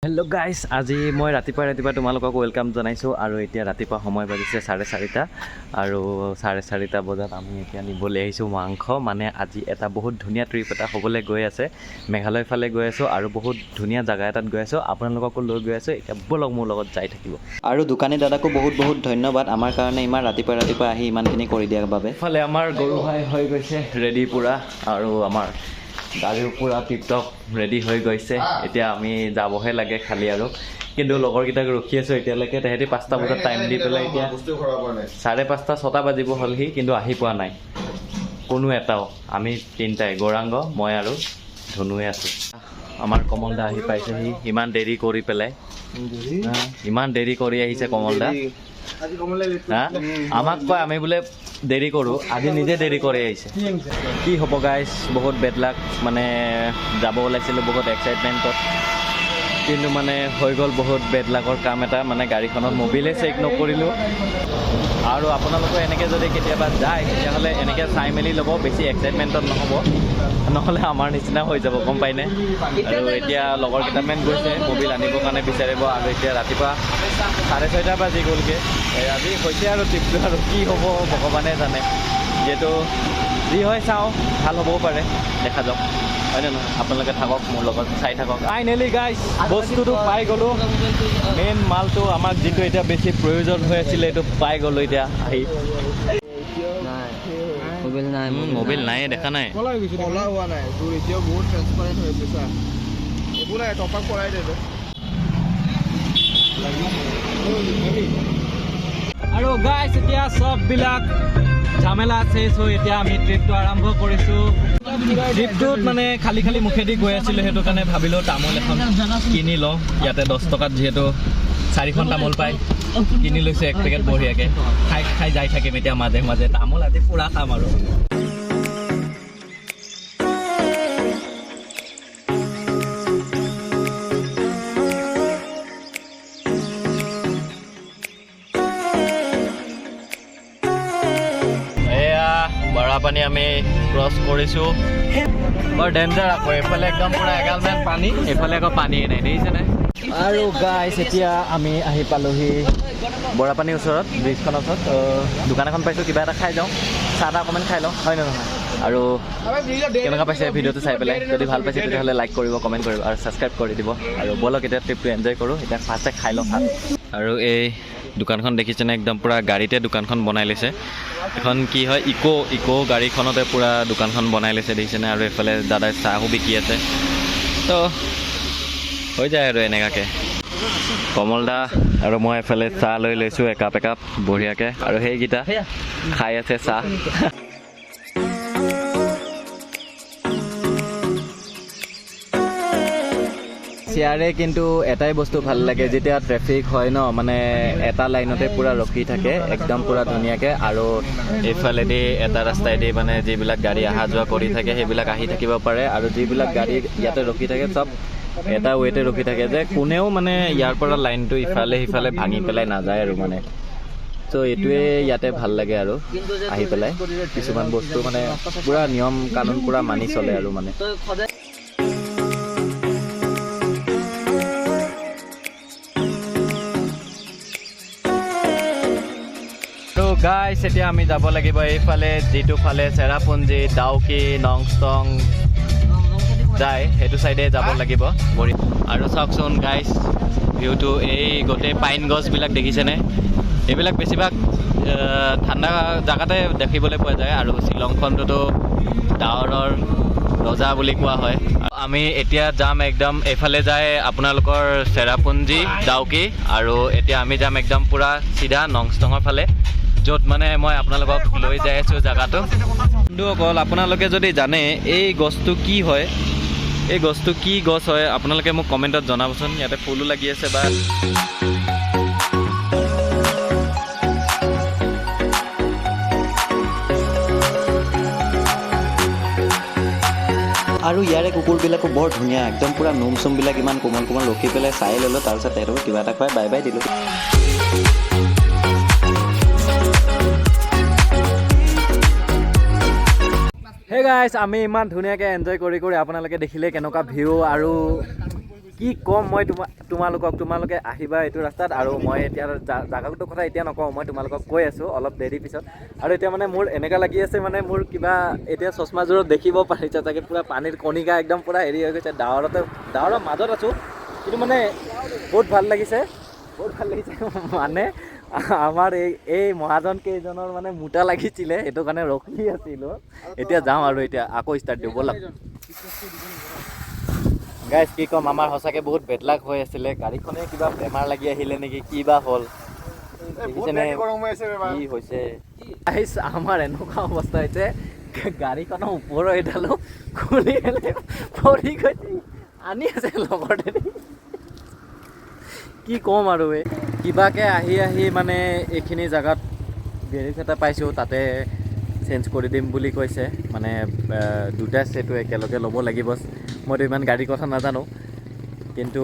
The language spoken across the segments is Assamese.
হেল্ল' গাইজ, আজি মই ৰাতিপুৱা তোমালোকক ৱেলকাম জনাইছোঁ আৰু এতিয়া ৰাতিপুৱা সময় বাজিছে 4:30 আৰু 4:30 বজাত আমি এতিয়া নিবলৈ আহিছোঁ মাংস। মানে আজি এটা বহুত ধুনীয়া ট্ৰিপ এটা হ'বলৈ গৈ আছে। মেঘালয় ফালে গৈ আছোঁ আৰু বহুত ধুনীয়া জেগা এটাত গৈ আছোঁ, আপোনালোককো লৈ গৈ আছোঁ। এতিয়া ব'লক মোৰ লগত যাই থাকিব। আৰু দোকানী দাদাকো বহুত ধন্যবাদ আমাৰ কাৰণে ইমান ৰাতিপুৱা আহি ইমানখিনি কৰি দিয়াৰ বাবে। ইফালে আমাৰ গৰু ভাই হৈ গৈছে ৰেডি পূৰা, আৰু আমাৰ গাড়ীও পূৰা টিপটপ ৰেডি হৈ গৈছে। এতিয়া আমি যাবহে লাগে খালি আৰু, কিন্তু লগৰকেইটাক ৰখি আছোঁ এতিয়ালৈকে। তেহেঁতি 5টা বজাত টাইম দি পেলাই এতিয়া 5:30 6টা বাজিব হ'লহি, কিন্তু আহি পোৱা নাই কোনো এটাও। আমি তিনিটাই, গৌৰাংগ, মই আৰু ধনুৱে আছোঁ। আমাৰ কমল দা আহি পাইছেহি ইমান দেৰি কৰি পেলাই। ইমান দেৰি কৰি আহিছে কমল দা। হা, আমাক কয় আমি বোলে দেৰি কৰোঁ, আজি নিজে দেৰি কৰি আহিছে। কি হ'ব গাইজ, বহুত বেড লাক। মানে যাব ওলাইছিলোঁ বহুত এক্সাইটমেণ্টত, কিন্তু মানে হৈ গ'ল বহুত বেড লাকৰ কাম এটা। মানে গাড়ীখনত মবিলে চেক নকৰিলোঁ। আৰু আপোনালোকে এনেকৈ যদি কেতিয়াবা যায় তেতিয়াহ'লে এনেকৈ চাই মেলি ল'ব, বেছি এক্সাইটমেণ্টত নহ'ব, নহ'লে আমাৰ নিচিনা হৈ যাব, গম পায়নে। আৰু এতিয়া লগৰ কেইটামান গৈছে মবিল আনিবৰ কাৰণে বিচাৰিব। আৰু এতিয়া ৰাতিপুৱা 6:30 বাজি গ'লগৈ। আজি হৈছে আৰু ট্ৰিপটো, আৰু কি হ'ব ভগৱানে জানে। যিহেতু যি হয় চাওঁ, ভাল হ'বও পাৰে, দেখা যাওক, হয়নে নহয়। আপোনালোকে থাকক মোৰ লগত, চাই থাকক। ফাইনেলি গাইজ বস্তুটো পাই গ'লোঁ। মেইন মালটো আমাক যিটো এতিয়া বেছি প্ৰয়োজন হৈ আছিলে এইটো পাই গ'লোঁ এতিয়া আহি। মোবাইল নাই, দেখা নাই। আৰু গাইজ এতিয়া চববিলাক ঝামেলা চেছ হৈ এতিয়া আমি ট্ৰিপটো আৰম্ভ কৰিছোঁ। ট্ৰিপটোত মানে খালী মুখেদি গৈ আছিলোঁ, সেইটো কাৰণে ভাবিলোঁ তামোল এখন কিনি লওঁ। ইয়াতে 10 টকাত যিহেতু 4খন তামোল পায়, কিনি লৈছোঁ 1 পেকেট বঢ়িয়াকৈ। খাই যাই থাকিম এতিয়া মাজে মাজে। তামোল আজি পূৰা খাম আৰু। পানী আমি ক্ৰছ কৰিছোঁ। বৰ ডেঞ্জাৰ আকৌ, এইফালে একদম পূৰা এগালমান পানী, এইফালে আকৌ পানীয়ে নাই, দেখিছেনে। আৰু গাইজ এতিয়া আমি আহি পালোহি বৰাপানীৰ ওচৰত, ব্ৰিজখনৰ ওচৰত। দোকান এখন পাইছোঁ, কিবা এটা খাই যাওঁ, চাহ এটা অকণমান খাই লওঁ, হয় নে নহয়। আৰু কেনেকুৱা পাইছে ভিডিঅ'টো চাই পেলাই, যদি ভাল পাইছে তেতিয়াহ'লে লাইক কৰিব, কমেণ্ট কৰিব আৰু ছাবস্ক্ৰাইব কৰি দিব। আৰু ব'লক এতিয়া ট্ৰিপটো এনজয় কৰোঁ। এতিয়া ফাৰ্ষ্টে খাই লওঁ ভাত। আৰু এই দোকানখন দেখিছেনে, একদম পূৰা গাড়ীতে দোকানখন বনাই লৈছে। এখন কি হয়, ইক' গাড়ীখনতে পূৰা দোকানখন বনাই লৈছে, দেখিছেনে। আৰু এইফালে দাদাই চাহো বিকি আছে, তো হৈ যায় আৰু এনেকুৱাকৈ। কমল দা আৰু মই এফালে চাহ লৈ লৈছোঁ একাপ বঢ়িয়াকৈ, আৰু সেইকেইটা খাই আছে চাহ। ইয়াৰে কিন্তু এটাই বস্তু ভাল লাগে, যেতিয়া ট্ৰেফিক হয় ন, মানে এটা লাইনতে পূৰা ৰখি থাকে একদম পূৰা ধুনীয়াকৈ। আৰু এইফালেদি এটা ৰাস্তাইদি মানে যিবিলাক গাড়ী অহা যোৱা কৰি থাকে সেইবিলাক আহি থাকিব পাৰে, আৰু যিবিলাক গাড়ী ইয়াতে ৰখি থাকে চব এটা ৱেতে ৰখি থাকে, যে কোনেও মানে ইয়াৰ পৰা লাইনটো ইফালে সিফালে ভাঙি পেলাই নাযায় আৰু মানে। ত' এইটোৱে ইয়াতে ভাল লাগে আৰু আহি পেলাই। কিছুমান বস্তু মানে পূৰা নিয়ম কানুন পূৰা মানি চলে আৰু মানে। গাইজ এতিয়া আমি যাব লাগিব এইফালে, যিটো ফালে চেৰাপুঞ্জী, ডাউকি, নংষ্টং যায়, সেইটো চাইডে যাব লাগিব। আৰু চাওকচোন গাইজ ভিউটো, এই গোটেই পাইন গছবিলাক দেখিছেনে। এইবিলাক বেছিভাগ ঠাণ্ডা জেগাতে দেখিবলৈ পোৱা যায়, আৰু শ্বিলংখনটোতো ডাৱৰৰ ৰজা বুলি কোৱা হয়। আমি এতিয়া যাম একদম এইফালে যায় আপোনালোকৰ চেৰাপুঞ্জী, ডাউকি, আৰু এতিয়া আমি যাম একদম পূৰা চিধা নংষ্টঙৰ ফালে, য'ত মানে মই আপোনালোকক লৈ যাই আছোঁ জেগাটো। বন্ধুসকল, আপোনালোকে যদি জানে এই গছটো কি হয়, এই গছটো কি গছ হয়, আপোনালোকে মোক কমেণ্টত জনাবচোন। ইয়াতে ফুলো লাগি আছে বা আৰু ইয়াৰে কুকুৰবিলাকো বৰ ধুনীয়া, একদম পূৰা নোম চোমবিলাক ইমান কোমল ৰখি পেলাই চাই ল'লোঁ। তাৰপিছত তেওঁলোকক কিবা এটা খুৱাই বাই বাই দিলোঁ। হে গাইজ, আমি ইমান ধুনীয়াকৈ এনজয় কৰি আপোনালোকে দেখিলে কেনেকুৱা ভিউ, আৰু কি ক'ম মই তোমালোকে আহিবা এইটো ৰাস্তাত আৰু মই এতিয়া জাগাটোৰ কথা এতিয়া নকওঁ মই তোমালোকক কৈ আছোঁ অলপ দেৰি পিছত আৰু এতিয়া মানে মোৰ এনেকুৱা লাগি আছে মানে মোৰ কিবা এতিয়া চশমাযোৰত দেখিব পাৰিছে চাগে পুৰা পানীৰ কণিকা একদম পুৰা হেৰি হৈ গৈছে ডাৱৰৰ মাজত আছোঁ কিন্তু মানে বহুত ভাল লাগিছে মানে আমাৰ এই মহাজন কেইজনৰ মানে মোটা লাগিছিলে সেইটো কাৰণে ৰখি আছিলোঁ এতিয়া যাওঁ আৰু এতিয়া আকৌ ষ্টাৰ্ট দিওঁ ব'লক গাইজ কি ক'ম আমাৰ সঁচাকৈ বহুত বেডলাক হৈ আছিলে গাড়ীখনে কিবা বেমাৰ লাগি আহিলে নেকি কি বা হ'ল কি হৈছে আমাৰ এনেকুৱা অৱস্থা হৈছে গাড়ীখনৰ ওপৰৰ এডালো খুলি পৰি গৈছে আনি আছে লগতে কি ক'ম আৰু কিবাকৈ আহি মানে এইখিনি জেগাত গেৰেজ এটা পাইছোঁ তাতে চেঞ্জ কৰি দিম বুলি কৈছে মানে দুটা ছেটো একেলগে ল'ব লাগিব মইতো ইমান গাড়ীৰ কথা নাজানো কিন্তু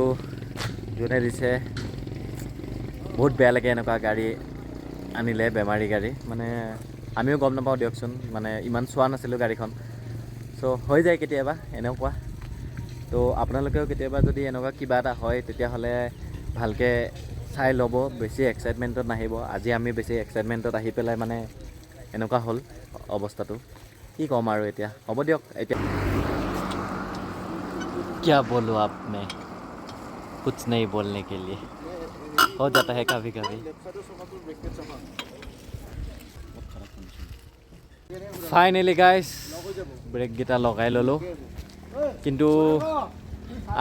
যোনে দিছে বহুত বেয়া লাগে এনেকুৱা গাড়ী আনিলে বেমাৰী গাড়ী মানে আমিও গম নাপাওঁ দিয়কচোন মানে ইমান চোৱা নাছিলোঁ গাড়ীখন চ' হৈ যায় কেতিয়াবা এনেকুৱা তো আপোনালোকেও কেতিয়াবা যদি এনেকুৱা কিবা এটা হয় তেতিয়াহ'লে ভালকৈ চাই ল'ব বেছি এক্সাইটমেণ্টত নাহিব আজি আমি বেছি এক্সাইটমেণ্টত আহি পেলাই মানে এনেকুৱা হ'ল অৱস্থাটো কি ক'ম আৰু এতিয়া হ'ব দিয়ক এতিয়া क्या बोलूँ आपने कुछ नहीं बोलने के लिए हो जाता है कभी कभी ফাইনেলি গাইজ ব্ৰেককেইটা লগাই ল'লোঁ কিন্তু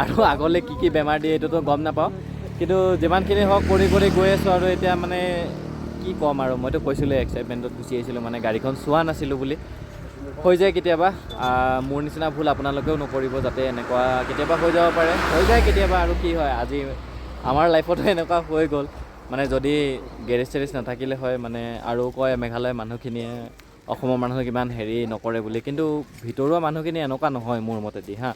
আৰু আগলৈ কি বেমাৰ দিয়ে এইটোতো গম নাপাওঁ কিন্তু যিমানখিনি হওক কৰি গৈ আছোঁ আৰু এতিয়া মানে কি ক'ম আৰু মইতো কৈছিলোঁ এক্সাইটমেণ্টত গুচি আহিছিলোঁ মানে গাড়ীখন চোৱা নাছিলোঁ বুলি হৈ যায় কেতিয়াবা মোৰ নিচিনা ভুল আপোনালোকেও নকৰিব যাতে এনেকুৱা কেতিয়াবা হৈ যাব পাৰে হৈ যায় কেতিয়াবা আৰু কি হয় আজি আমাৰ লাইফতো এনেকুৱা হৈ গ'ল মানে যদি গেৰেজ চেৰেজ নাথাকিলে হয় মানে আৰু কয় মেঘালয় মানুহখিনিয়ে অসমৰ মানুহক ইমান হেৰি নকৰে বুলি কিন্তু ভিতৰুৱা মানুহখিনি এনেকুৱা নহয় মোৰ মতেদি হা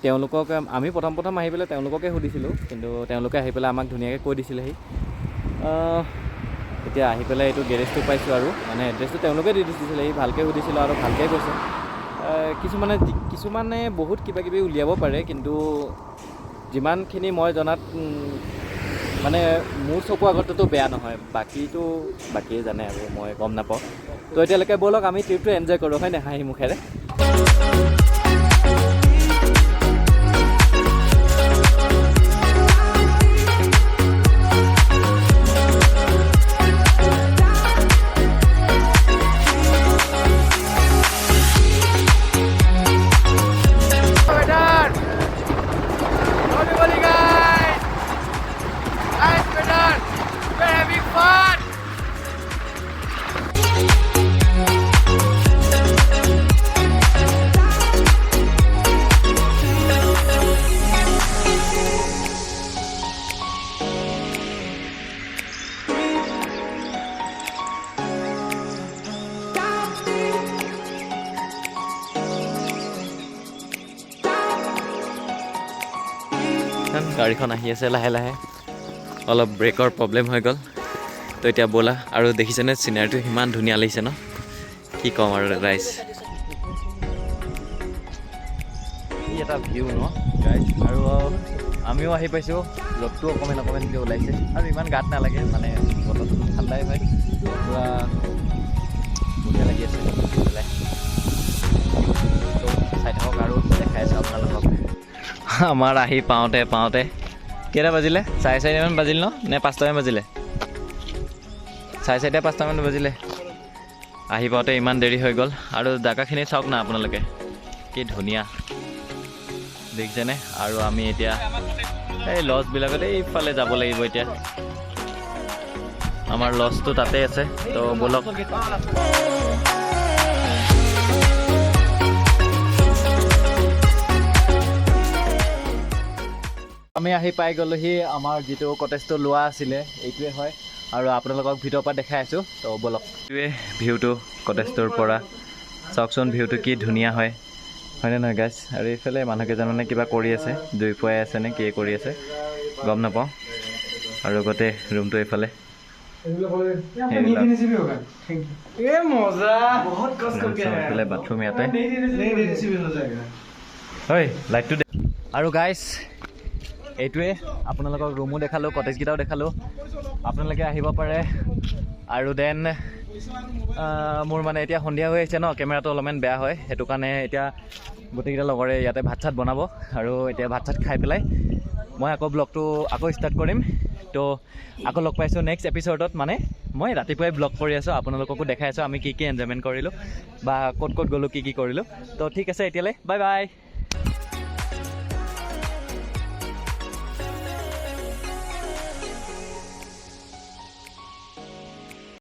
তেওঁলোকক আমি প্ৰথম আহি পেলাই তেওঁলোককে সুধিছিলোঁ কিন্তু তেওঁলোকে আহি পেলাই আমাক ধুনীয়াকৈ কৈ দিছিলেহি এতিয়া আহি পেলাই এইটো গেৰেজটো পাইছোঁ আৰু মানে এড্ৰেছটো তেওঁলোকে দি দিছিলে সি ভালকৈ সুধিছিলোঁ আৰু ভালকৈ কৈছে কিছুমানে বহুত কিবাকিবি উলিয়াব পাৰে কিন্তু যিমানখিনি মই জনাত মানে মোৰ চকু আগতেতো বেয়া নহয় বাকীয়ে জানে আৰু মই গম নাপাওঁ তো এতিয়ালৈকে ব'লক আমি ট্ৰিপটো এনজয় কৰোঁ হয় নাই হাঁহি মুখেৰে গাড়ীখন আহি আছে লাহে লাহে অলপ ব্ৰেকৰ প্ৰব্লেম হৈ গ'ল তো এতিয়া ব'লা আৰু দেখিছেনে চিনাৰীটো ইমান ধুনীয়া লাগিছে ন কি ক'ম আৰু ৰাইজ এটা ভিউ ন গাইজ আৰু আমিও আহি পাইছোঁ ৰ'দটো অকণমানকৈ ওলাইছে আৰু ইমান গাত নালাগে মানে বতৰটো ঠাণ্ডাই হয় পূৰা ধুনীয়া লাগি আছে ওলাই চাই থাকক আৰু দেখাই আছোঁ আপোনালোকক আমাৰ আহি পাওঁতে কেইটা বাজিলে 4:30মান বাজিল ন নে 5টামান বাজিলে 4:30 5টামান বাজিলে আহি পাওঁতে ইমান দেৰি হৈ গ'ল আৰু জেগাখিনি চাওক না আপোনালোকে কি ধুনীয়া দেখিছেনে আৰু আমি এতিয়া এই লজবিলাকত এইফালে যাব লাগিব এতিয়া আমাৰ লজটো তাতে আছে তো ব'লক আমি আহি পাই গ'লোহি আমাৰ যিটো কটেজটো লোৱা আছিলে এইটোৱে হয় আৰু আপোনালোকক ভিতৰৰ পৰা দেখাই আছোঁ তো ব'লক এইটোৱে ভিউটো কটেজটোৰ পৰা চাওকচোন ভিউটো কি ধুনীয়া হয়নে নহয় গাইজ আৰু এইফালে মানুহকেইজন মানে কিবা কৰি আছে জুই ফুৱাই আছে নে কি কৰি আছে গম নাপাওঁ আৰু গোটেই ৰুমটো এইফালে বাথৰুম ইয়াতে হয় লাইটটো আৰু গাইজ এইটোৱে আপোনালোকক ৰুমো দেখালোঁ, কটেজকেইটাও দেখালোঁ, আপোনালোকে আহিব পাৰে। আৰু দেন মোৰ মানে এতিয়া সন্ধিয়া হৈ আহিছে ন, কেমেৰাটো অলপমান বেয়া হয়, সেইটো কাৰণে এতিয়া গোটেইকেইটা লগৰে ইয়াতে ভাত চাত বনাব আৰু এতিয়া ভাত চাত খাই পেলাই মই আকৌ ব্লগটো আকৌ ষ্টাৰ্ট কৰিম। তো আকৌ লগ পাইছোঁ নেক্সট এপিছ'ডত। মানে মই ৰাতিপুৱাই ব্লগ কৰি আছোঁ, আপোনালোককো দেখাই আছোঁ আমি কি কি এনজয়মেণ্ট কৰিলোঁ বা ক'ত ক'ত গ'লোঁ, কি কি কৰিলোঁ। তো ঠিক আছে, এতিয়ালৈ বাই বাই।